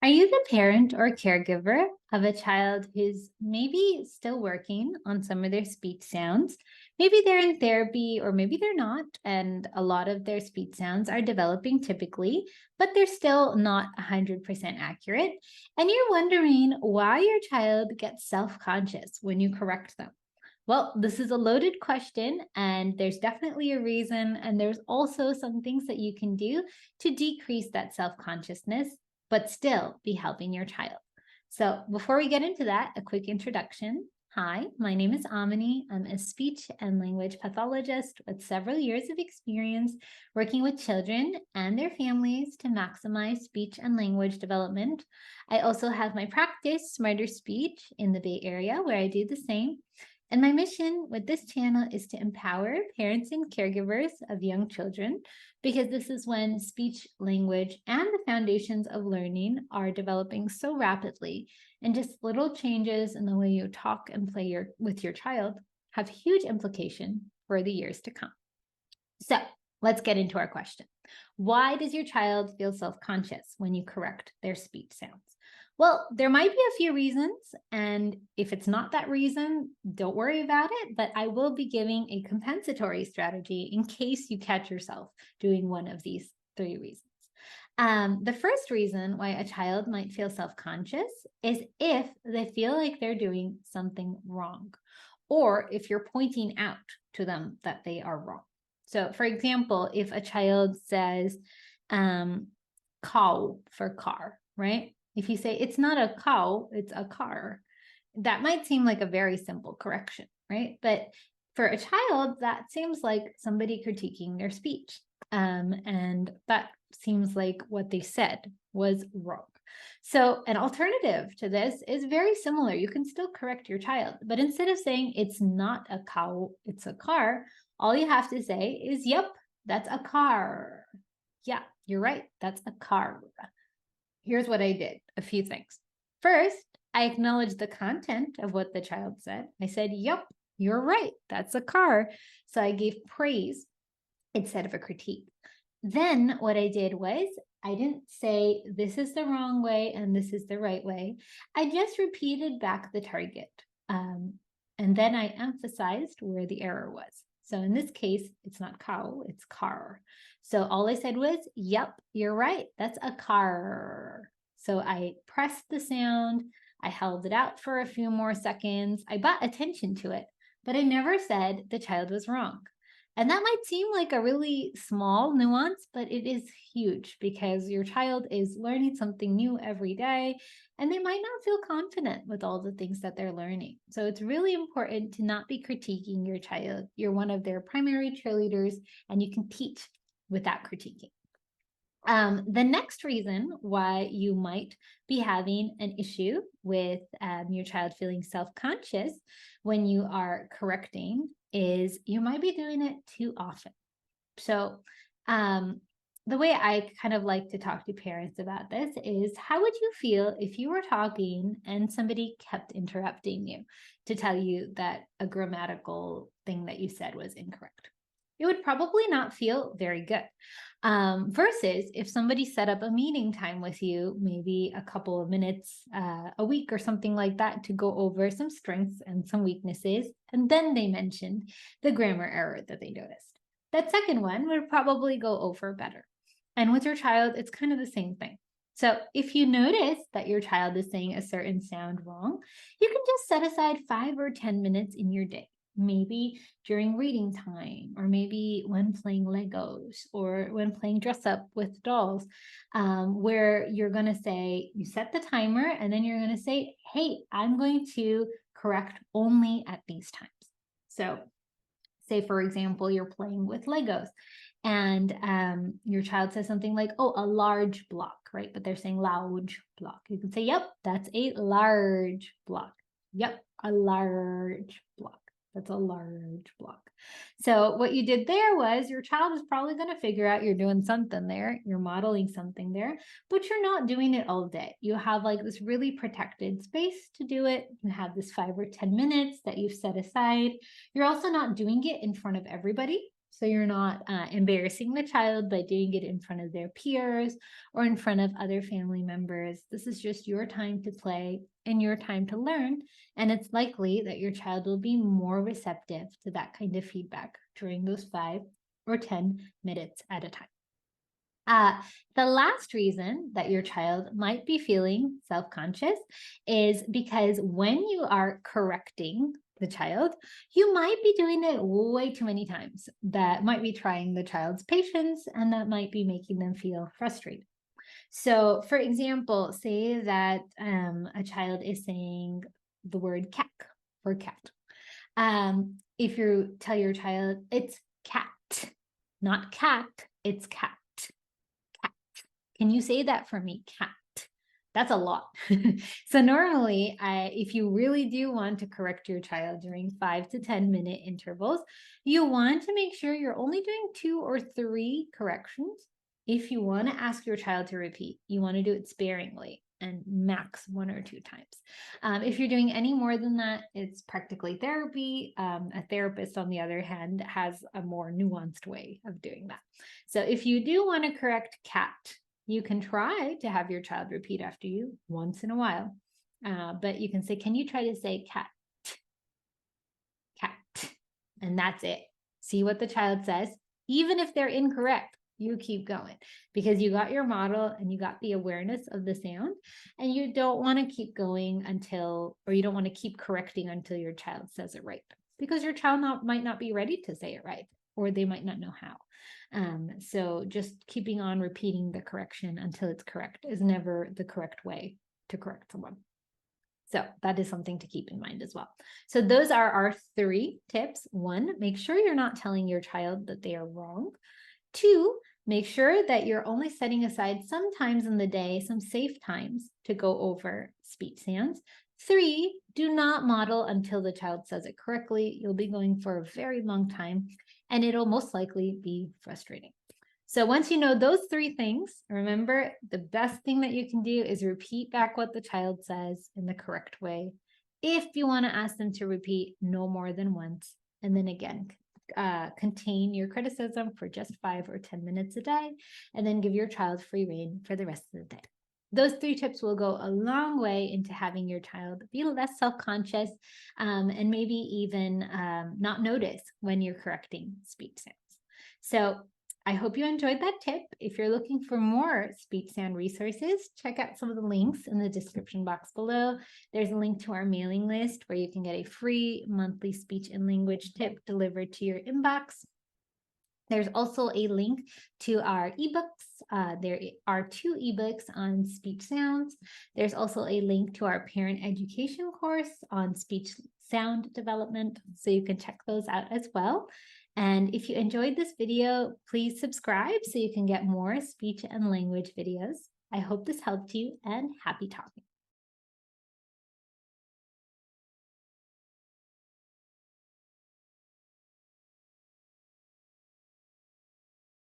Are you the parent or caregiver of a child who's maybe still working on some of their speech sounds? Maybe they're in therapy or maybe they're not, and a lot of their speech sounds are developing typically, but they're still not 100% accurate. And you're wondering why your child gets self conscious when you correct them. Well, this is a loaded question, and there's definitely a reason. And there's also some things that you can do to decrease that self consciousness but still be helping your child. So before we get into that, a quick introduction. Hi, my name is Amini. I'm a speech and language pathologist with several years of experience working with children and their families to maximize speech and language development. I also have my practice, Smarter Speech, in the Bay Area, where I do the same. And my mission with this channel is to empower parents and caregivers of young children, because this is when speech, language, and the foundations of learning are developing so rapidly. And just little changes in the way you talk and play with your child have huge implication for the years to come. So let's get into our question. Why does your child feel self-conscious when you correct their speech sounds? Well, there might be a few reasons, and if it's not that reason, don't worry about it, but I will be giving a compensatory strategy in case you catch yourself doing one of these three reasons. The first reason why a child might feel self-conscious is if they feel like they're doing something wrong, or if you're pointing out to them that they are wrong. So, for example, if a child says cow for car, right? If you say it's not a cow, it's a car, that might seem like a very simple correction, right? But for a child, that seems like somebody critiquing their speech. And that seems like what they said was wrong. So an alternative to this is very similar. You can still correct your child, but instead of saying it's not a cow, it's a car, all you have to say is, yep, that's a car. Yeah, you're right, that's a car. Here's what I did, a few things. First, I acknowledged the content of what the child said. I said, yep, you're right, that's a car. So I gave praise instead of a critique. Then what I did was, I didn't say this is the wrong way and this is the right way. I just repeated back the target. And then I emphasized where the error was. So in this case, it's not cow, it's car. So all I said was, yep, you're right, that's a car. So I pressed the sound, I held it out for a few more seconds, I brought attention to it, but I never said the child was wrong. And that might seem like a really small nuance, but it is huge because your child is learning something new every day, and they might not feel confident with all the things that they're learning. So it's really important to not be critiquing your child. You're one of their primary cheerleaders, and you can teach without critiquing. The next reason why you might be having an issue with your child feeling self-conscious when you are correcting is you might be doing it too often. So the way I kind of like to talk to parents about this is, how would you feel if you were talking and somebody kept interrupting you to tell you that a grammatical thing that you said was incorrect? It would probably not feel very good. Versus if somebody set up a meeting time with you, maybe a couple of minutes a week or something like that, to go over some strengths and some weaknesses, and then they mentioned the grammar error that they noticed. That second one would probably go over better. And with your child, it's kind of the same thing. So if you notice that your child is saying a certain sound wrong, you can just set aside 5 or 10 minutes in your day. Maybe during reading time, or maybe when playing Legos, or when playing dress up with dolls, where you're going to say, you set the timer, and then you're going to say, hey, I'm going to correct only at these times. So say, for example, you're playing with Legos and your child says something like, oh, a large block, right? But they're saying large block. You can say, yep, that's a large block. Yep, a large block. That's a large block. So what you did there was, your child is probably going to figure out you're doing something there. You're modeling something there, but you're not doing it all day. You have like this really protected space to do it. You have this 5 or 10 minutes that you've set aside. You're also not doing it in front of everybody. So you're not embarrassing the child by doing it in front of their peers or in front of other family members. This is just your time to play and your time to learn. And it's likely that your child will be more receptive to that kind of feedback during those 5 or 10 minutes at a time. The last reason that your child might be feeling self-conscious is because when you are correcting the child, you might be doing it way too many times. That might be trying the child's patience, and that might be making them feel frustrated. So, for example, say that a child is saying the word cat for cat. If you tell your child it's cat, not cat, it's cat. Can you say that for me? Cat. That's a lot. So normally, if you really do want to correct your child during 5 to 10 minute intervals, you want to make sure you're only doing 2 or 3 corrections. If you want to ask your child to repeat, you want to do it sparingly and max 1 or 2 times. If you're doing any more than that, it's practically therapy. A therapist, on the other hand, has a more nuanced way of doing that. So if you do want to correct cat, you can try to have your child repeat after you once in a while, but you can say, can you try to say cat, cat, and that's it. See what the child says. Even if they're incorrect, you keep going because you got your model and you got the awareness of the sound, and you don't want to keep going until, or you don't want to keep correcting until your child says it right, because your child might not be ready to say it right, or they might not know how. So just keeping on repeating the correction until it's correct is never the correct way to correct someone. So that is something to keep in mind as well. So those are our 3 tips. 1, make sure you're not telling your child that they are wrong. 2, make sure that you're only setting aside some times in the day, some safe times to go over speech sounds. 3, do not model until the child says it correctly. You'll be going for a very long time, and it'll most likely be frustrating. So once you know those 3 things, remember the best thing that you can do is repeat back what the child says in the correct way. If you want to ask them to repeat, no more than once. And then again, contain your criticism for just 5 or 10 minutes a day, and then give your child free rein for the rest of the day. Those 3 tips will go a long way into having your child be less self-conscious, and maybe even not notice when you're correcting speech sounds. So I hope you enjoyed that tip. If you're looking for more speech sound resources, check out some of the links in the description box below. There's a link to our mailing list where you can get a free monthly speech and language tip delivered to your inbox. There's also a link to our ebooks. There are 2 ebooks on speech sounds. There's also a link to our parent education course on speech sound development, so you can check those out as well. And if you enjoyed this video, please subscribe so you can get more speech and language videos. I hope this helped you, and happy talking.